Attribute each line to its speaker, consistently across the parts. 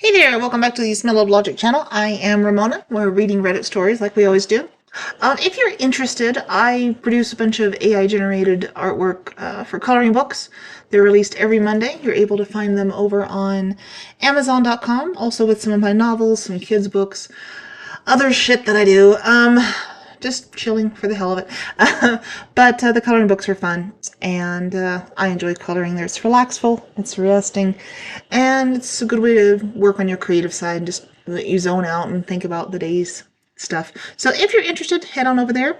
Speaker 1: Hey there, welcome back to the Smell of Logic channel. I am Ramona. We're reading Reddit stories like we always do. If you're interested, I produce a bunch of AI-generated artwork for coloring books. They're released every Monday. You're able to find them over on Amazon.com, also with some of my novels, some kids' books, other shit that I do. Just chilling for the hell of it. But the coloring books are fun, and I enjoy coloring. It's relaxful, it's resting, and it's a good way to work on your creative side and just let you zone out and think about the day's stuff. So if you're interested, head on over there.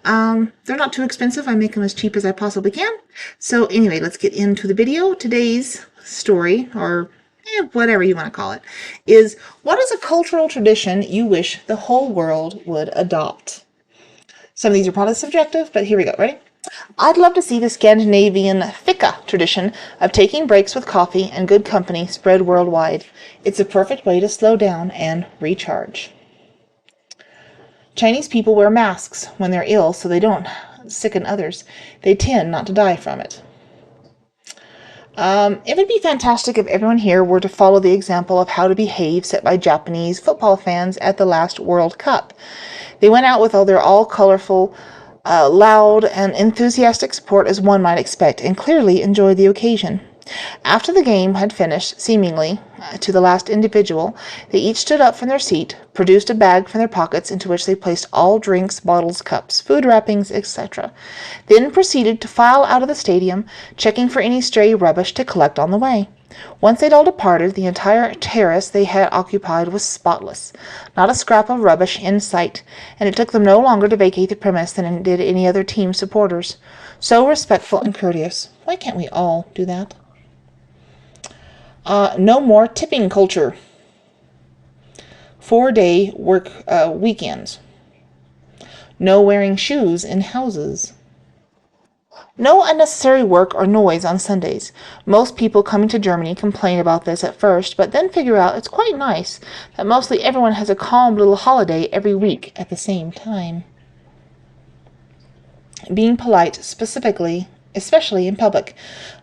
Speaker 1: They're not too expensive. I make them as cheap as I possibly can. So anyway, let's get into the video. Today's story, or whatever you want to call it, is what is a cultural tradition you wish the whole world would adopt? Some of these are probably subjective, but here we go. Ready? I'd love to see the Scandinavian fika tradition of taking breaks with coffee and good company spread worldwide. It's a perfect way to slow down and recharge. Chinese people wear masks when they're ill so they don't sicken others. They tend not to die from it. It would be fantastic if everyone here were to follow the example of how to behave set by Japanese football fans at the last World Cup. They went out with all their colorful, loud, and enthusiastic support as one might expect, and clearly enjoyed the occasion. After the game had finished, seemingly, to the last individual, they each stood up from their seat, produced a bag from their pockets into which they placed all drinks, bottles, cups, food wrappings, etc., then proceeded to file out of the stadium, checking for any stray rubbish to collect on the way. Once they'd all departed, the entire terrace they had occupied was spotless, not a scrap of rubbish in sight, and it took them no longer to vacate the premise than it did any other team supporters. So respectful and courteous. Why can't we all do that? No more tipping culture. 4-day work weekends. No wearing shoes in houses. No unnecessary work or noise on Sundays. Most people coming to Germany complain about this at first, but then figure out it's quite nice that mostly everyone has a calm little holiday every week at the same time. Being polite, especially in public.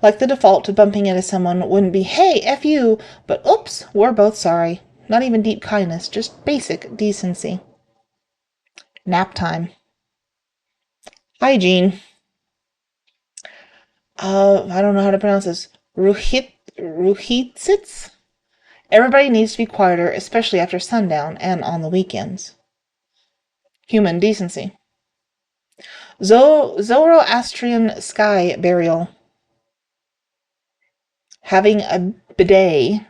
Speaker 1: Like the default to bumping into someone wouldn't be, hey, F you, but oops, we're both sorry. Not even deep kindness, just basic decency. Nap time. Hygiene. I don't know how to pronounce this. Ruhitsits? Everybody needs to be quieter, especially after sundown and on the weekends. Human decency. Zoroastrian sky burial. Having a bidet.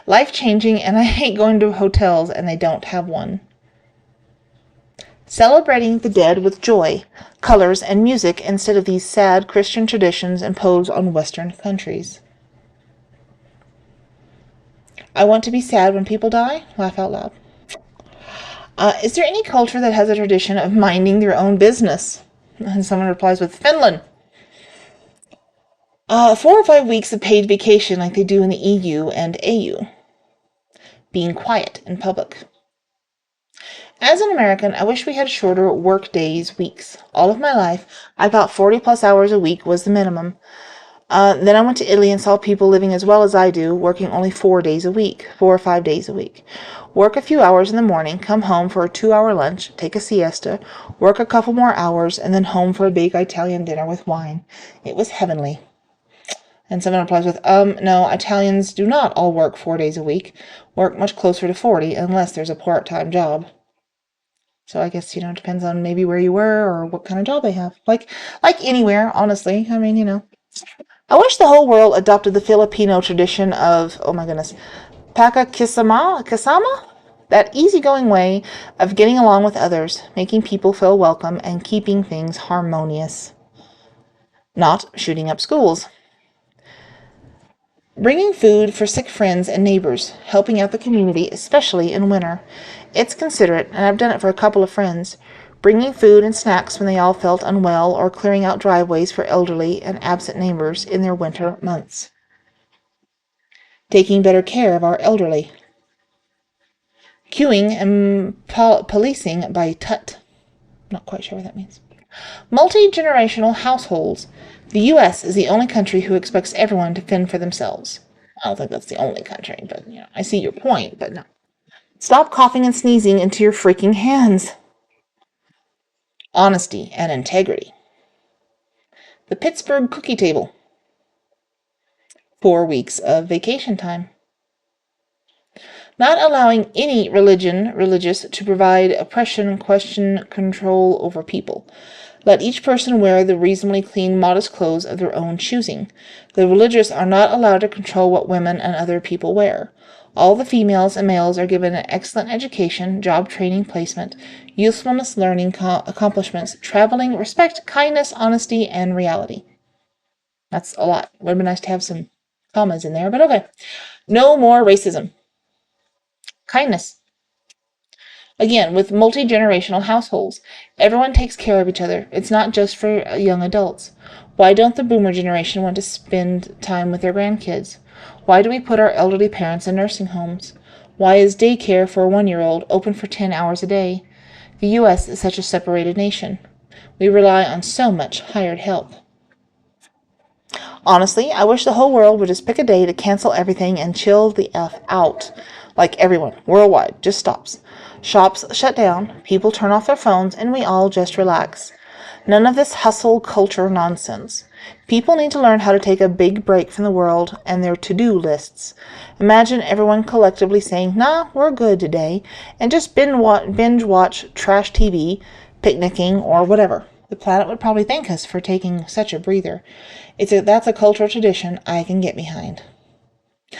Speaker 1: Life-changing, and I hate going to hotels and they don't have one. Celebrating the dead with joy, colors, and music instead of these sad Christian traditions imposed on Western countries. I want to be sad when people die. Laugh out loud. Is there any culture that has a tradition of minding their own business? And someone replies with Finland. 4 or 5 weeks of paid vacation like they do in the EU and AU. Being quiet in public. As an American, I wish we had shorter work days, weeks. All of my life, I thought 40-plus hours a week was the minimum. Then I went to Italy and saw people living as well as I do, working only 4 days a week, 4 or 5 days a week. Work a few hours in the morning, come home for a 2-hour lunch, take a siesta, work a couple more hours, and then home for a big Italian dinner with wine. It was heavenly. And someone replies with, no, Italians do not all work 4 days a week, work much closer to 40, unless there's a part-time job. So I guess, it depends on maybe where you were or what kind of job they have. Like anywhere, honestly. I mean, I wish the whole world adopted the Filipino tradition of, oh my goodness, kasama? That easygoing way of getting along with others, making people feel welcome, and keeping things harmonious. Not shooting up schools. Bringing food for sick friends and neighbors, helping out the community, especially in winter. It's considerate, and I've done it for a couple of friends. Bringing food and snacks when they all felt unwell, or clearing out driveways for elderly and absent neighbors in their winter months. Taking better care of our elderly. Queuing and policing by tut. Not quite sure what that means. Multi-generational households. The U.S. is the only country who expects everyone to fend for themselves. I don't think that's the only country, but I see your point, but no. Stop coughing and sneezing into your freaking hands. Honesty and integrity. The Pittsburgh cookie table. 4 weeks of vacation time. Not allowing any religious, to provide oppression, question, control over people. Let each person wear the reasonably clean, modest clothes of their own choosing. The religious are not allowed to control what women and other people wear. All the females and males are given an excellent education, job training, placement, usefulness, learning, accomplishments, traveling, respect, kindness, honesty, and reality. That's a lot. Would have been nice to have some commas in there, but okay. No more racism. Kindness. Again, with multi-generational households, everyone takes care of each other. It's not just for young adults. Why don't the boomer generation want to spend time with their grandkids? Why do we put our elderly parents in nursing homes? Why is daycare for a 1-year-old open for 10 hours a day? The U.S. is such a separated nation. We rely on so much hired help. Honestly, I wish the whole world would just pick a day to cancel everything and chill the F out. Like everyone, worldwide, just stops. Shops shut down, people turn off their phones, and we all just relax. None of this hustle culture nonsense. People need to learn how to take a big break from the world and their to-do lists. Imagine everyone collectively saying, nah, we're good today, and just binge watch trash TV, picnicking, or whatever. The planet would probably thank us for taking such a breather. That's a cultural tradition I can get behind.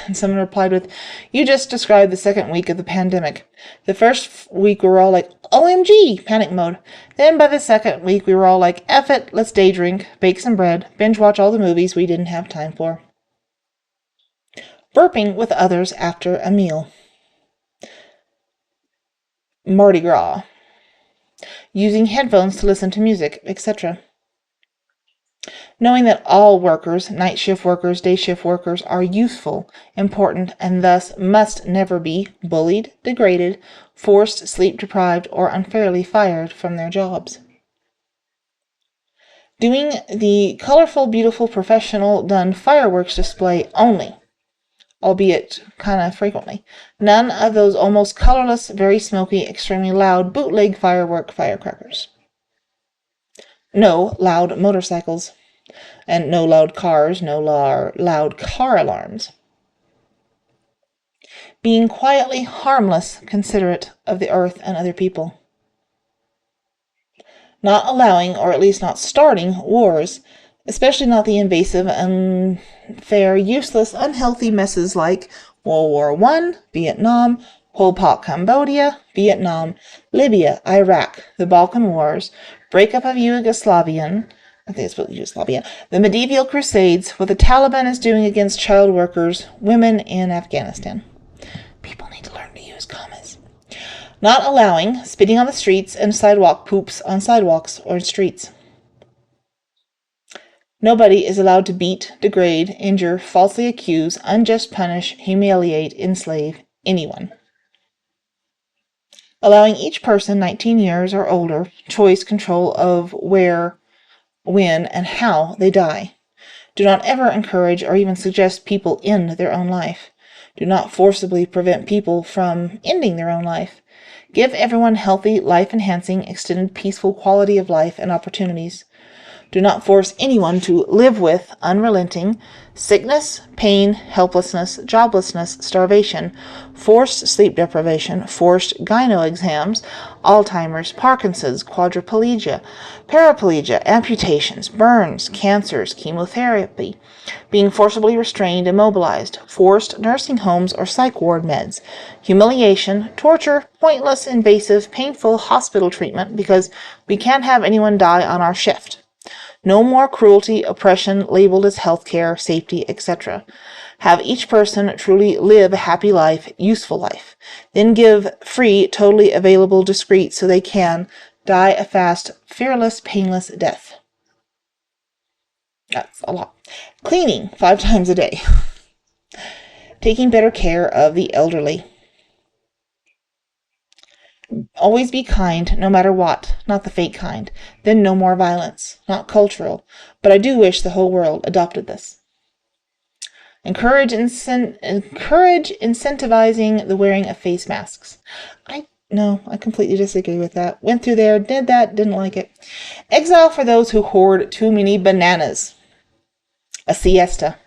Speaker 1: And someone replied with, you just described the second week of the pandemic. The first week we were all like, OMG, panic mode. Then by the second week we were all like, F it, let's day drink, bake some bread, binge watch all the movies we didn't have time for. Burping with others after a meal. Mardi Gras. Using headphones to listen to music, etc. Knowing that all workers, night shift workers, day shift workers, are useful, important, and thus must never be bullied, degraded, forced, sleep-deprived, or unfairly fired from their jobs. Doing the colorful, beautiful, professional done fireworks display only, albeit kind of frequently. None of those almost colorless, very smoky, extremely loud bootleg firecrackers. No loud motorcycles. And no loud cars, no loud car alarms. Being quietly harmless, considerate of the earth and other people. Not allowing, or at least not starting, wars, especially not the invasive, unfair, useless, unhealthy messes like World War I, Vietnam, Pol Pot Cambodia, Vietnam, Libya, Iraq, the Balkan Wars, breakup of Yugoslavia, the medieval crusades, what the Taliban is doing against child workers, women in Afghanistan. People need to learn to use commas. Not allowing spitting on the streets and sidewalk poops on sidewalks or streets. Nobody is allowed to beat, degrade, injure, falsely accuse, unjust punish, humiliate, enslave anyone. Allowing each person 19 years or older choice control of where, when, and how they die. Do not ever encourage or even suggest people end their own life. Do not forcibly prevent people from ending their own life. Give everyone healthy, life-enhancing, extended, peaceful quality of life and opportunities. Do not force anyone to live with unrelenting sickness, pain, helplessness, joblessness, starvation, forced sleep deprivation, forced gyno exams, Alzheimer's, Parkinson's, quadriplegia, paraplegia, amputations, burns, cancers, chemotherapy, being forcibly restrained, immobilized, forced nursing homes or psych ward meds, humiliation, torture, pointless, invasive, painful hospital treatment because we can't have anyone die on our shift. No more cruelty, oppression, labeled as healthcare, safety, etc. Have each person truly live a happy life, useful life. Then give free, totally available, discreet, so they can die a fast, fearless, painless death. That's a lot. Cleaning 5 times a day. Taking better care of the elderly. Always be kind, no matter what, not the fake kind. Then no more violence. Not cultural, but I do wish the whole world adopted this. Encourage incentivizing the wearing of face masks. I completely disagree with that. Went through there, did that, didn't like it. Exile for those who hoard too many bananas. A siesta.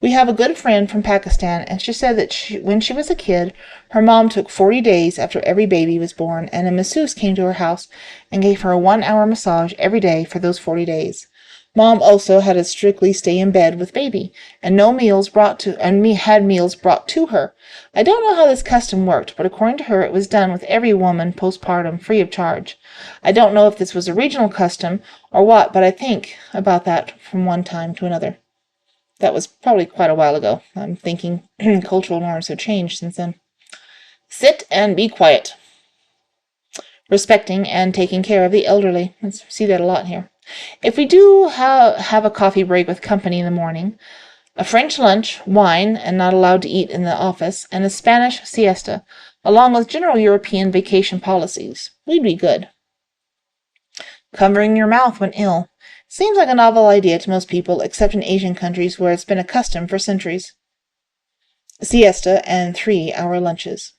Speaker 1: We have a good friend from Pakistan, and she said that when she was a kid, her mom took 40 days after every baby was born, and a masseuse came to her house and gave her a 1-hour massage every day for those 40 days. Mom also had to strictly stay in bed with baby, and no meals brought to and me had meals brought to her. I don't know how this custom worked, but according to her, it was done with every woman postpartum, free of charge. I don't know if this was a regional custom or what, but I think about that from one time to another. That was probably quite a while ago. I'm thinking cultural norms have changed since then. Sit and be quiet. Respecting and taking care of the elderly. I see that a lot here. If we do have a coffee break with company in the morning, a French lunch, wine, and not allowed to eat in the office, and a Spanish siesta, along with general European vacation policies, we'd be good. Covering your mouth when ill. Seems like a novel idea to most people, except in Asian countries where it's been a custom for centuries. Siesta and 3-hour lunches.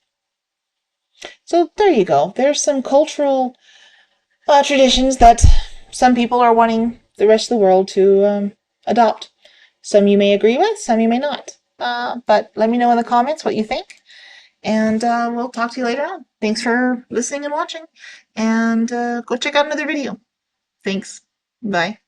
Speaker 1: So there you go. There's some cultural traditions that some people are wanting the rest of the world to adopt. Some you may agree with, some you may not. But let me know in the comments what you think. And we'll talk to you later on. Thanks for listening and watching. And go check out another video. Thanks. Bye.